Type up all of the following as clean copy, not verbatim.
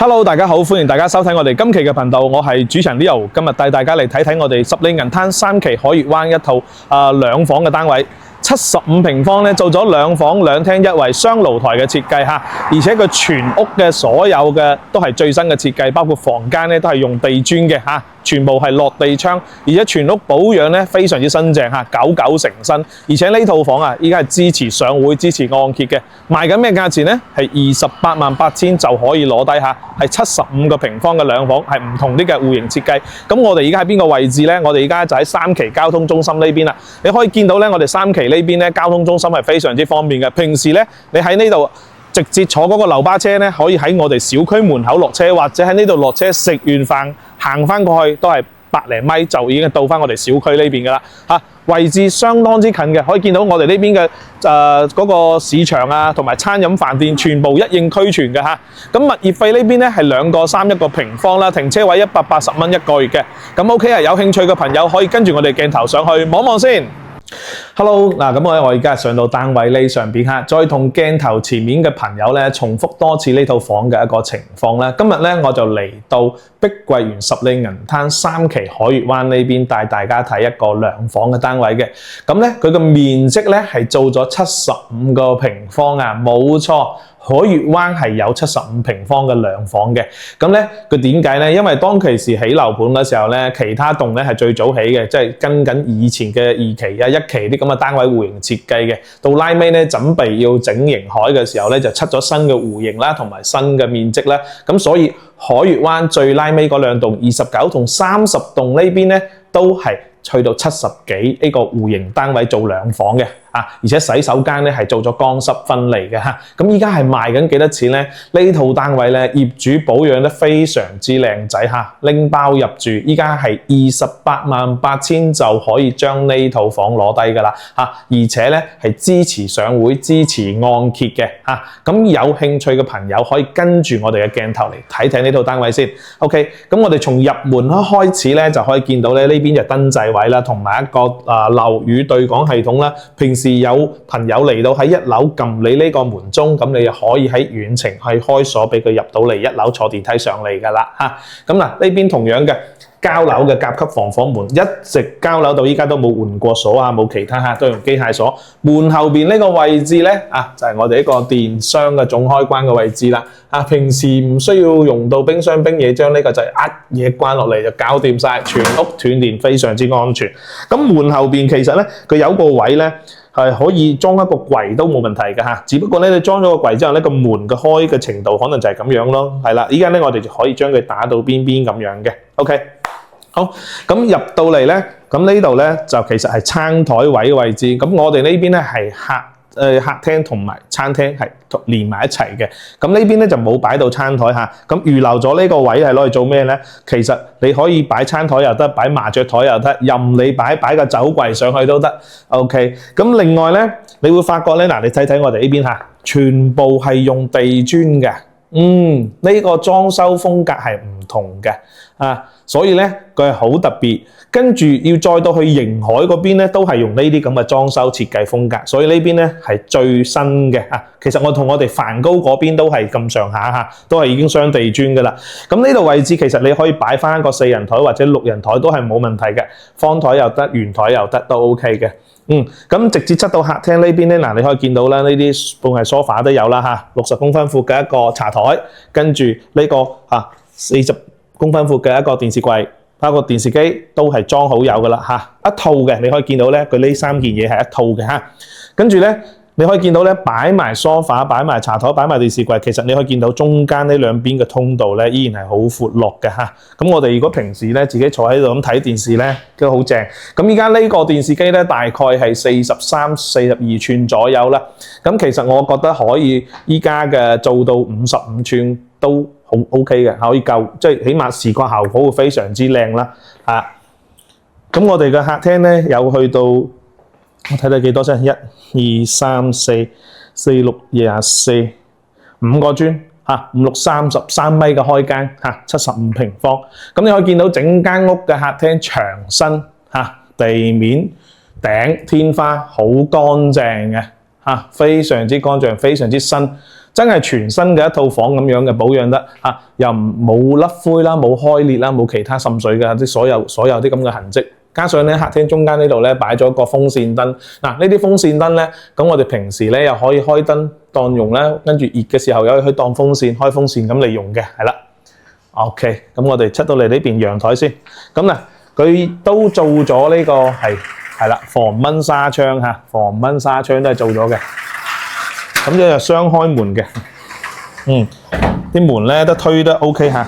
Hello， 大家好，歡迎大家收睇我哋今期嘅頻道，我係主持人 Leo， 今日帶大家嚟睇睇我哋十里銀灘三期海悅灣一套兩房嘅單位。75平方咧，做咗兩房兩廳一衛雙露台嘅設計嚇，而且佢全屋嘅所有嘅都係最新嘅設計，包括房間咧都係用地磚嘅嚇，全部係落地窗，而且全屋保養咧非常之新淨嚇，99成新。而且呢套房啊，依家係支持上會、支持按揭嘅，賣緊咩價錢呢？係288000就可以攞低嚇，係75個平方嘅兩房，係唔同啲嘅戶型設計。咁我哋而家喺邊個位置呢？我哋而家就喺三期交通中心呢邊啦。你可以見到咧，我哋三期呢邊咧交通中心係非常之方便嘅。平時咧，你喺呢度直接坐嗰個樓巴車咧，可以喺我哋小區門口落車，或者喺呢度落車食完飯行翻過去都係百零米就已經到翻我哋小區呢邊噶啦嚇。位置相當之近嘅，可以見到我哋呢邊嘅嗰個市場啊，同埋餐飲飯店全部一應俱全嘅嚇。咁物業費呢邊咧係2個3一個平方啦，停車位180蚊一個月嘅。咁 OK 啊，有興趣嘅朋友可以跟住我哋鏡頭上去望望先。Hello， 嗱咁我而家上到單位呢上邊嚇，再同鏡頭前面嘅朋友咧重複多次呢套房嘅一個情況啦。今日咧我就嚟到碧桂園十里銀灘三期海悅灣呢邊帶大家睇一個兩房嘅單位嘅。咁咧佢嘅面積咧係做咗75個平方啊，冇錯。海悅灣係有75平方嘅兩房嘅，咁咧佢點解咧？因為當其時起樓盤嘅時候咧，其他棟咧係最早起嘅，即係跟緊以前嘅2期啊、1期啲咁嘅單位戶型設計嘅。到拉尾咧準備要整型海嘅時候咧，就出咗新嘅戶型啦，同埋新嘅面積啦。咁所以海悅灣最拉尾嗰兩棟29同30棟呢邊咧都係去到70幾呢個戶型單位做兩房嘅。而且洗手間咧係做咗乾濕分離嘅嚇，咁依家係賣緊幾多錢咧？呢套單位咧業主保養得非常之靚仔嚇，拎包入住，依家係288000就可以將呢套房攞低㗎啦嚇，而且咧係支持上會、支持按揭嘅嚇，咁有興趣嘅朋友可以跟住我哋嘅鏡頭嚟睇睇呢套單位先。OK， 咁我哋從入門開始咧就可以見到咧呢邊就燈掣位啦，同埋一個樓宇對講系統啦，平時有朋友嚟到喺1樓撳你呢個門鐘，咁你就可以喺遠程去開鎖俾佢入到嚟1樓坐電梯上嚟㗎啦嚇。咁嗱呢邊同樣嘅交樓嘅甲級防火門，一直交樓到依家都冇換過鎖啊，冇其他嚇，都用機械鎖。門後邊呢個位置咧就係我哋一個電箱嘅總開關嘅位置啦。平時唔需要用到冰箱冰嘢，將呢個就一嘢關落嚟就搞掂晒，全屋斷電非常之安全。咁門後邊其實咧佢有個位咧係可以裝一個櫃都冇問題嘅嚇，只不過咧你裝咗個櫃之後咧個門嘅開嘅程度可能就係咁樣咯，係啦。依家咧我哋就可以將佢打到邊邊咁樣嘅 ，OK。好，咁入到嚟咧，咁呢度咧就其實係餐台位嘅位置，咁我哋呢邊咧係客廳同埋餐廳係連埋一齊嘅，咁呢邊咧就冇擺到餐台嚇，咁預留咗呢個位係攞嚟做咩咧？其實你可以擺餐台又得，擺麻雀台又得，任你擺個酒櫃上去都得。OK， 咁另外咧，你會發覺咧，嗱你睇睇我哋呢邊嚇，全部係用地磚嘅，呢個裝修風格係唔同嘅所以咧佢係好特別。跟住要再到去迎海嗰邊咧，都係用呢啲咁嘅裝修設計風格，所以呢邊咧係最新嘅其實我同我哋梵高嗰邊都係咁上下都係已經雙地磚㗎啦。咁呢度位置其實你可以擺翻一個4人台或者6人台都係冇問題嘅，方台又得，圓台又得，都 OK 嘅。咁直接出到客廳呢邊咧，嗱你可以見到啦，呢啲半係 sofa 都有啦60公分闊嘅一個茶台，跟住呢個40公分闊嘅一個電視櫃。包括電視機都係裝好有㗎啦一套嘅，你可以見到咧，佢呢3件嘢係一套嘅跟住咧，你可以見到咧，擺埋梳化、擺埋茶台、擺埋電視櫃，其實你可以見到中間呢兩邊嘅通道咧，依然係好闊落嘅咁我哋如果平時咧自己坐喺度咁睇電視咧，都好正。咁依家呢個電視機咧，大概係43、42寸左右啦。咁其實我覺得可以，依家嘅做到55寸都好 OK 嘅，可以夠，即係起碼視覺效果會非常之靚啦咁我哋嘅客廳咧有去到，我睇睇幾多先，1、2、3、4、4、6、24， 5個磚5、6、33米嘅開間75平方。咁你可以見到整間屋嘅客廳牆身地面頂天花好乾淨嘅非常之乾淨，非常之新。真係全新嘅一套房咁樣嘅保養得嚇，又冇甩灰啦，冇開裂啦，冇其他滲水嘅，即所有啲咁嘅痕跡。加上咧客廳中間呢度咧擺咗個風扇燈，嗱呢啲風扇燈咧，咁我哋平時咧又可以開燈當用啦，跟住熱嘅時候又可以當風扇開風扇咁嚟用嘅，係啦。OK， 咁我哋出到嚟呢邊陽台先，咁嗱佢都做咗呢個係啦防蚊紗窗嚇，防蚊紗窗都係做咗嘅，咁呢就雙開門嘅，啲門咧都推得 OK 嚇。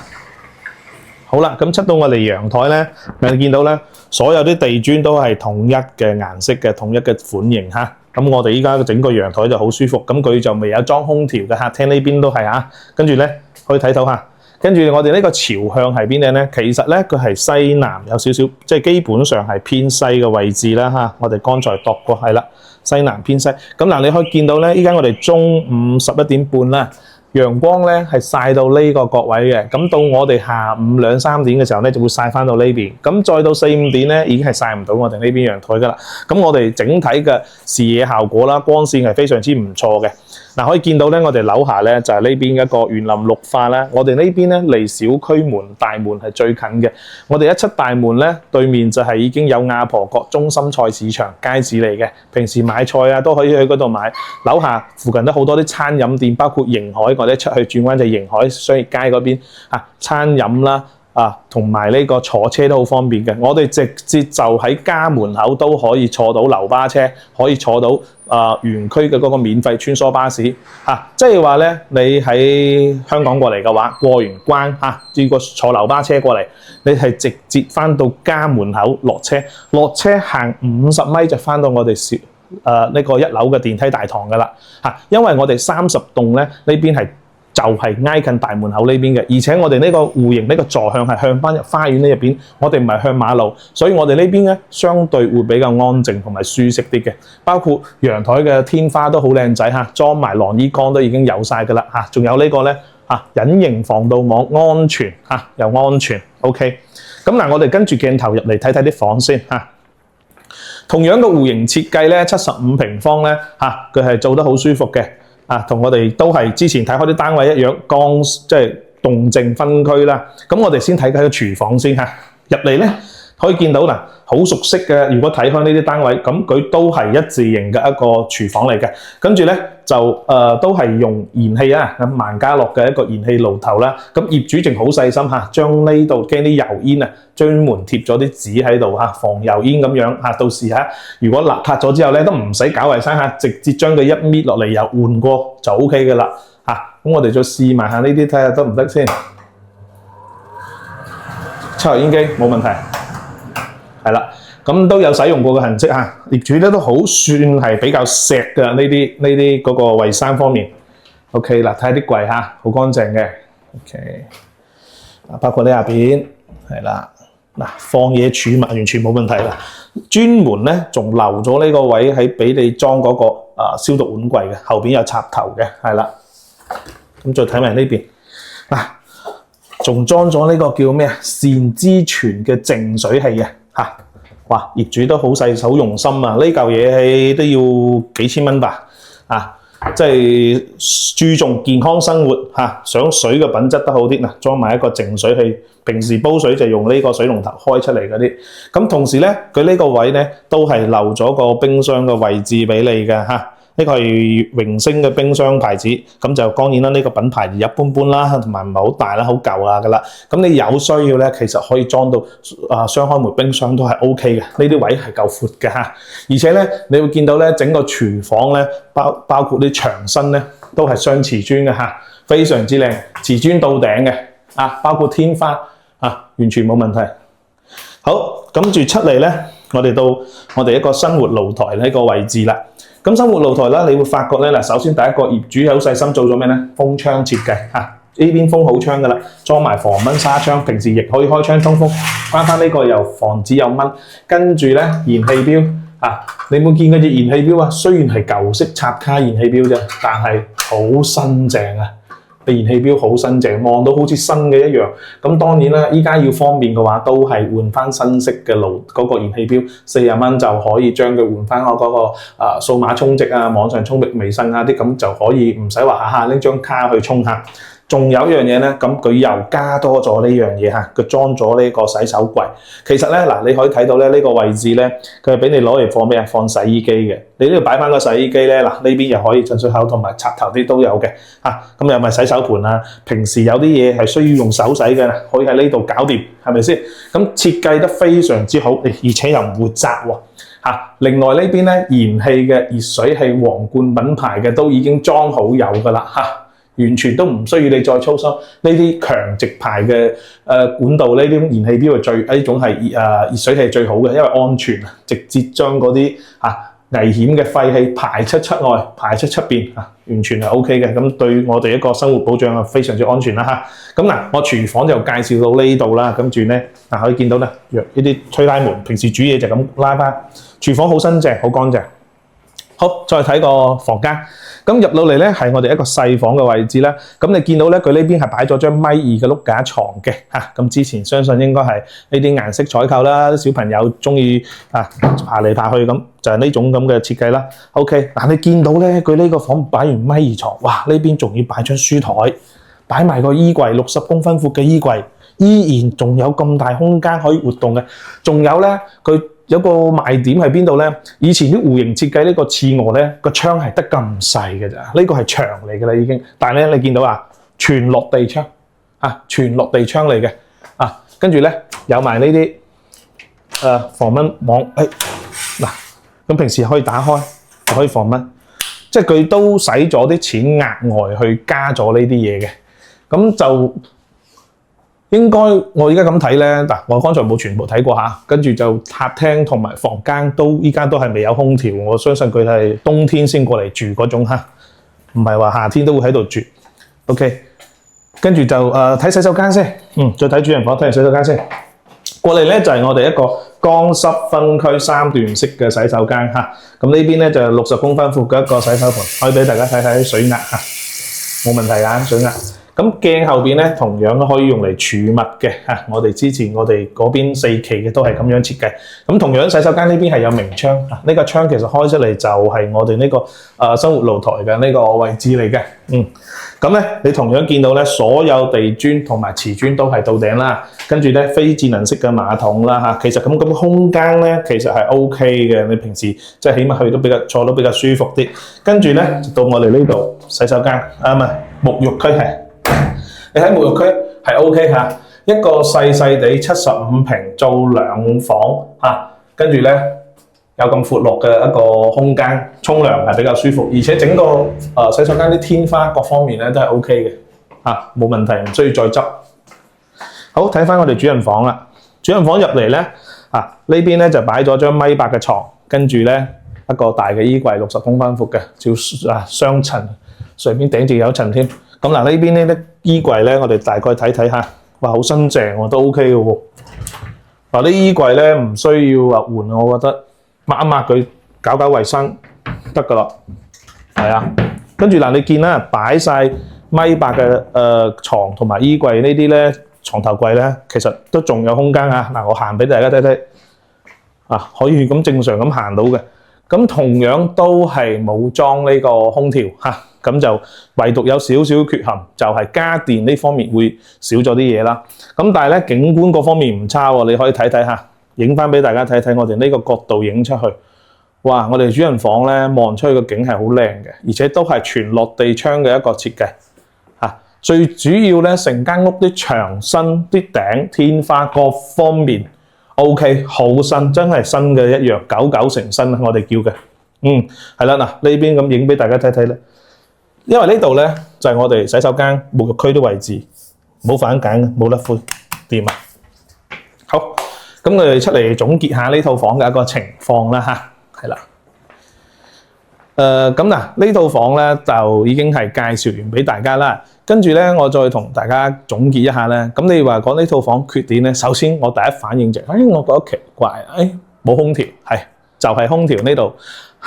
好啦，咁出到我哋陽台咧，你見到咧，所有啲地磚都係統一嘅顏色嘅，統一嘅款型嚇。咁我哋依家整個陽台就好舒服。咁佢就未有裝空調嘅，客廳呢邊都係啊。跟住咧可以睇到嚇。跟住我哋呢個朝向係邊度咧？其實咧佢係西南，有少少即係基本上係偏西嘅位置啦嚇。我哋剛才度過係啦，西南偏西。咁嗱，你可以見到咧，依家我哋中午11點半啦。陽光咧係曬到呢個角位嘅，咁到我哋下午2、3點嘅時候咧就會曬翻到呢邊，咁再到4、5點咧已經係曬唔到我哋呢邊陽台噶啦。咁我哋整體嘅視野效果啦、光線係非常之唔錯嘅。嗱，可以見到咧，我哋樓下咧就係呢邊一個園林綠化啦。我哋呢邊咧離小區門大門係最近嘅。我哋一出大門咧，對面就係已經有亞婆角中心菜市場街市嚟嘅。平時買菜啊都可以去嗰度買。樓下附近都好多啲餐飲店，包括盈海，或者出去轉彎就盈海商業街嗰邊餐飲啦。同埋呢個坐車都好方便嘅，我哋直接就喺家門口都可以坐到流巴車，可以坐到園區嘅嗰個免費穿梭巴士即係話咧，你喺香港過嚟嘅話，過完關呢個坐流巴車過嚟，你係直接翻到家門口落車行50米就翻到我哋呢個1樓嘅電梯大堂噶啦因為我哋30棟咧呢邊係。就係挨近大門口呢邊嘅，而且我哋呢個戶型呢個座向係向翻入花園呢入邊，我哋唔係向馬路，所以我哋呢邊咧相對會比較安靜同埋舒適啲嘅。包括陽台嘅天花都好靚仔裝埋晾衣杆都已經有晒㗎啦仲有呢個咧隱形防盜網，安全又安全。OK， 咁嗱，我哋跟住鏡頭入嚟睇睇啲房先同樣嘅戶型設計咧，75平方咧佢係做得好舒服嘅。同我哋都係之前睇開啲單位一樣，即係動靜分區啦。咁我哋先睇睇個廚房先入嚟咧可以見到嗱，好熟悉嘅。如果睇開呢啲單位，咁佢都係一字形嘅一個廚房嚟嘅。跟住咧就都係用燃氣咁萬家樂嘅一個燃氣爐頭啦。咁業主仲好細心將呢度驚啲油煙專門貼咗啲紙喺度防油煙咁樣到時如果邋遢咗之後咧都唔使搞衞生直接將佢一搣落嚟又換過就 OK 嘅啦咁我哋再試埋下呢啲睇下得唔得先。抽油煙機冇問題。係啦，咁都有使用過嘅痕跡業主咧都好算係比較錫嘅呢啲嗰個衞生方面。OK 嗱，睇下啲櫃好乾淨嘅。OK， 包括呢下邊係啦，嗱放嘢儲物完全冇問題啦。專門咧仲留咗呢個位喺俾你裝嗰個消毒碗櫃嘅，後邊有插頭嘅，係啦。咁再睇埋呢邊仲裝咗呢個叫咩善之泉嘅淨水器嘅。哇！業主都好細手用心呢嚿嘢都要幾千蚊吧？即係注重健康生活想水嘅品質得好啲嗱，裝埋一個淨水器，平時煲水就用呢個水龍頭開出嚟嗰啲。咁同時咧，佢呢個位咧都係留咗個冰箱嘅位置俾你嘅呢個係榮星嘅冰箱牌子，咁就當然啦，呢個品牌一般般啦，同埋唔係好大啦，好舊㗎啦。咁你有需要咧，其實可以裝到雙開門冰箱都係 OK 嘅，呢啲位係夠闊嘅而且咧，你會見到咧，整個廚房咧，包括啲牆身咧，都係雙瓷磚嘅非常之靚，瓷磚到頂嘅包括天花完全冇問題。好，跟住出嚟咧，我哋到我哋一個生活露台呢個位置啦。咁生活露台啦，你會發覺咧嗱，首先第一個業主好細心做咗咩咧？風窗設計呢邊風好窗噶啦，裝埋防蚊紗窗，平時亦可以開窗通風。關翻呢個又防止有蚊。跟住咧，燃氣錶你有冇見嗰隻燃氣錶雖然係舊式插卡燃氣錶啫，但係好新淨你燃氣錶好新淨，望到好似新嘅一樣。咁當然啦，依家要方便嘅話，都係換翻新式嘅嗰個燃氣錶，40蚊就可以將佢換翻我嗰個數碼充值啊、網上充值、微信啊啲咁就可以唔使話下下拎張卡去充下。仲有一樣嘢咧，咁佢又加多咗呢樣嘢嚇，佢裝咗呢個洗手櫃。其實咧嗱，你可以睇到咧呢個位置咧，佢係俾你攞嚟放咩啊？放洗衣機嘅。你呢度擺翻個洗衣機咧，嗱呢邊又可以進出口同埋插頭啲都有嘅嚇。咁又咪洗手盤啊？平時有啲嘢係需要用手洗嘅，可以喺呢度搞掂，係咪先？咁設計得非常之好，而且又唔會窄喎。另外呢邊咧，燃氣嘅熱水器皇冠品牌嘅都已經裝好有㗎啦嚇。完全都唔需要你再操心呢啲強直排嘅管道，呢啲燃氣錶係呢種係熱水器係最好嘅，因為安全，直接將嗰啲危險嘅廢氣排出出外，排出出邊完全係 OK 嘅。咁對我哋一個生活保障係非常之安全啦嚇。咁嗱，我廚房就介紹到呢度啦，跟住咧可以見到咧，呢啲推拉門，平時煮嘢就咁拉翻。廚房好新淨，好乾淨。好，再睇個房間。咁入到嚟咧，係我哋一個細房嘅位置啦。咁你見到咧，佢呢邊係擺咗張1.2米嘅碌架床嘅嚇。咁之前相信應該係呢啲顏色採購啦，小朋友中意爬嚟爬去咁，就係呢種咁嘅設計啦。OK， 嗱你見到咧，佢呢個房擺完1.2米床，哇！呢邊仲要擺張書台，擺埋個衣櫃，60公分闊嘅衣櫃，依然仲有咁大空間可以活動嘅。仲有咧，佢有個賣點喺邊度咧？以前啲戶型設計呢個次臥咧，個窗係得咁細嘅咋，呢個係牆嚟嘅啦已經。但係咧，你見到全落地窗全落地窗嚟嘅跟住咧有埋呢啲防蚊網，咁平時可以打開，就可以防蚊。即係佢都使咗啲錢額外去加咗呢啲嘢嘅，咁就。應該我而家咁睇咧，我剛才冇全部睇過嚇，跟住就客廳同埋房間依家都係未有空調，我相信佢係冬天先過嚟住嗰種嚇，唔係話夏天都會喺度住。OK， 跟住就睇洗手間先，再睇主人房，睇完洗手間先。過嚟咧就係我哋一個乾濕分區3段式嘅洗手間嚇，咁呢邊咧就係60公分闊嘅一個洗手盆，可以俾大家睇睇水壓嚇，冇問題㗎水壓。咁鏡後邊咧，同樣都可以用嚟儲物嘅嚇。我哋之前我哋嗰邊4期嘅都係咁樣設計。咁同樣洗手間呢邊係有明窗，呢個窗其實開出嚟就係我哋呢個生活露台嘅呢個位置嚟嘅。咁咧你同樣見到咧，所有地磚同埋瓷磚都係到頂啦。跟住咧非智能式嘅馬桶啦嚇。其實咁空間咧其實係 OK 嘅。你平時即係起碼去都坐得比較舒服啲。跟住咧到我哋呢度洗手間唔係沐浴區係。你睇沐浴區係 OK 嚇，一個細細地75平做2房嚇，跟住咧有咁闊落嘅一個空間，沖涼係比較舒服，而且整個洗手間啲天花各方面咧都係 OK 嘅嚇，冇問題，唔需要再執。好，睇翻我哋主人房啦，主人房入嚟咧呢邊咧就擺咗張1.8米嘅床，跟住咧一個大嘅衣櫃60公分闊嘅，照雙層，上面頂住有層添。咁嗱呢邊呢啲衣櫃咧，我哋大概睇睇下，哇好新淨喎，都 OK 嘅喎。嗱啲衣櫃咧唔需要話換，我覺得抹一抹佢，搞搞衞生得㗎啦。係啊，跟住嗱你見啦，擺晒1.8米嘅床同埋衣櫃呢啲咧，床頭櫃咧其實都仲有空間啊。嗱我行俾大家睇睇，可以咁正常咁行到嘅。咁同樣都係冇裝呢個空調嚇。咁就唯獨有少少缺陷，就係家電呢方面會少咗啲嘢啦。咁但係咧景觀嗰方面唔差喎，你可以睇睇下，影翻俾大家睇睇我哋呢個角度影出去。哇！我哋主人房咧望出去個景係好靚嘅，而且都係全落地窗嘅一個設計嚇。最主要咧成間屋啲牆身、啲頂、天花各方面 OK， 好新，真係新嘅一樣，99成新我哋叫嘅。係啦，嗱呢邊咁影俾大家睇睇咧。因為呢度咧就係我哋洗手間沐浴區啲位置，冇反揀嘅，冇得灰，掂啊！好，咁我哋出嚟總結下呢套房嘅一個情況啦嚇，係啦。咁嗱，呢套房咧就已經係介紹完俾大家啦。跟住咧，我再同大家總結一下咧。咁你話講呢套房缺點咧，首先我第一反應就係，我覺得奇怪，冇空調，係就係空調呢度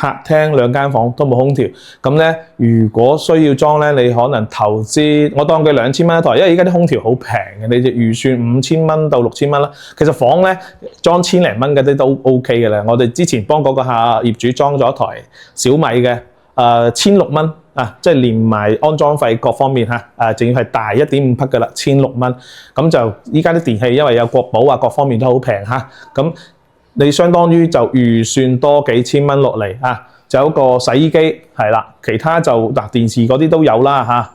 客廳2間房都冇空調，咁咧如果需要裝咧，你可能投資，我當佢2000蚊一台，因為而家啲空調好平嘅，你就預算5000蚊到6000蚊啦。其實房咧裝千零蚊嗰啲都 OK 嘅啦。我哋之前幫嗰個客業主裝咗一台小米嘅，1600蚊啊，即係連埋安裝費各方面嚇，仲要係大1.5匹嘅啦，1600蚊。咁就依家啲電器因為有國保啊，各方面都好平嚇，咁你相當於就預算多幾千蚊落嚟啊，就有個洗衣機係啦，其他就電視嗰啲都有啦嚇，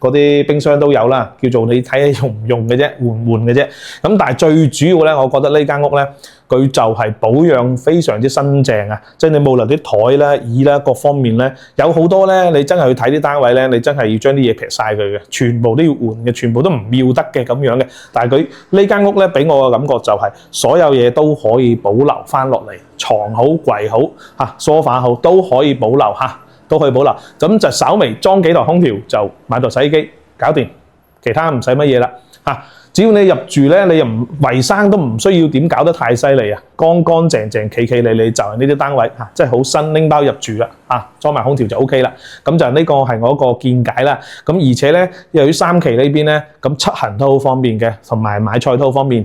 嗰啲冰箱都有啦，叫做你睇下用唔用嘅啫，換唔換嘅啫。咁但係最主要咧，我覺得呢間屋咧，佢就係保養非常之新淨啊！即係你無論啲台啦、椅啦各方面咧，有好多咧，你真係去睇啲單位咧，你真係要將啲嘢劈晒佢嘅，全部都要換嘅，全部都唔要得嘅咁樣嘅。但係佢呢間屋咧，俾我嘅感覺就係所有嘢都可以保留翻落嚟，床好、櫃好、梳化好都可以保留嚇，都可以保留。咁就稍微裝幾台空調，就買台洗衣機搞掂，其他唔使乜嘢啦嚇。只要你入住咧，你又唔衞生都唔需要點搞得太犀利啊，乾乾淨淨、企企理理就係呢啲單位嚇，即係好新拎包入住啦嚇，裝埋空調就 OK 啦。咁就呢個係我一個見解啦。咁而且咧，由於三期呢邊咧，咁出行都好方便嘅，同埋買菜都好方便。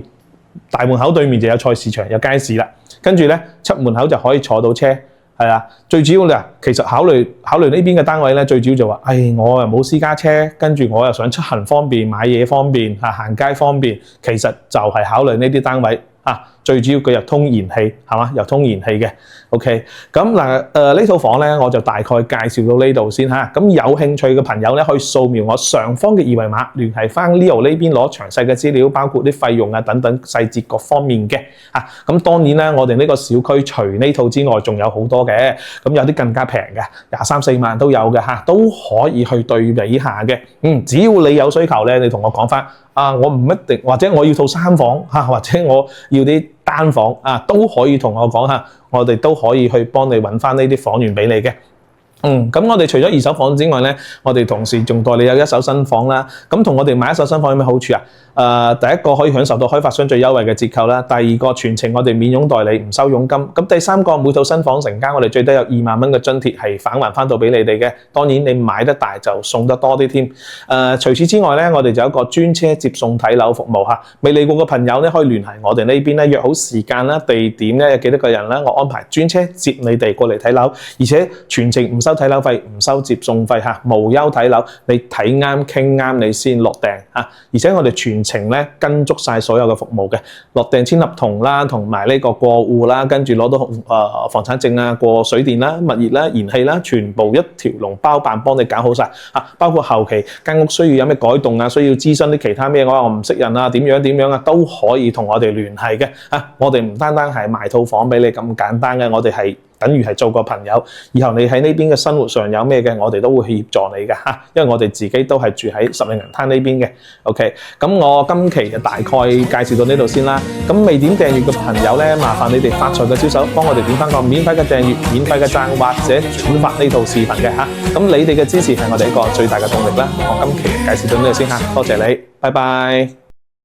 大門口對面就有菜市場、有街市啦，跟住咧出門口就可以坐到車。係啊，最主要咧，其實考慮呢邊嘅單位咧，最主要就話，我又冇私家車，跟住我又想出行方便、買嘢方便、行街方便，其實就係考慮呢啲單位啊。最主要佢又通燃氣，係嘛？又通燃氣嘅。OK， 咁嗱呢套房咧，我就大概介紹到呢度先嚇。咁有興趣嘅朋友咧，可以掃描我上方嘅二維碼，聯繫翻 Leo 呢邊攞詳細嘅資料，包括啲費用啊等等細節各方面嘅嚇。咁當然啦，我哋呢個小區除呢套之外，仲有好多嘅。咁有啲更加平嘅，23、24萬都有嘅嚇，都可以去對比下嘅。只要你有需求咧，你同我講翻。我唔一定，或者我要套3房嚇，或者我要啲單房都可以同我講下，我哋都可以去幫你揾翻呢啲房源俾你嘅。咁我哋除咗二手房之外咧，我哋同時仲代理有一手新房啦。咁同我哋買一手新房有咩好處啊？第一個可以享受到開發商最優惠嘅折扣啦。第二個全程我哋免佣代理，唔收佣金。咁第三個每套新房成交，我哋最低有2萬蚊嘅津貼係返還翻到俾你哋嘅。當然你買得大就送得多啲添。除此之外咧，我哋就有一個專車接送睇樓服務嚇。未嚟過嘅朋友咧，可以聯繫我哋呢邊咧，約好時間啦、地點咧，有幾多個人啦，我安排專車接你哋過嚟睇樓，而且全程唔收睇樓費，唔收接送費嚇，無憂睇樓，你睇啱傾啱你先落訂嚇。而且我哋全程咧跟足晒所有嘅服務嘅，落訂簽合同啦，同埋呢個過戶啦，跟住攞到房產證啊，過水電啦、物業啦、燃氣啦，全部一條龍包辦幫你搞好晒嚇。包括後期間屋需要有咩改動啊，需要諮詢啲其他咩，我唔識人啊，點樣啊，都可以同我哋聯繫嘅嚇。我哋唔單單係賣套房俾你咁簡單嘅，我哋係等於係做個朋友，以後你喺呢邊嘅生活上有咩嘅，我哋都會去協助你嘅嚇，因為我哋自己都係住喺十里銀灘呢邊嘅。OK， 咁我今期就大概介紹到呢度先啦。咁未點訂閱嘅朋友咧，麻煩你哋發財嘅招手幫我哋點翻個免費嘅訂閱、免費嘅讚或者轉發呢套視頻嘅嚇。咁你哋嘅支持係我哋一個最大嘅動力啦。我今期介紹到呢度先嚇，多謝你，拜拜。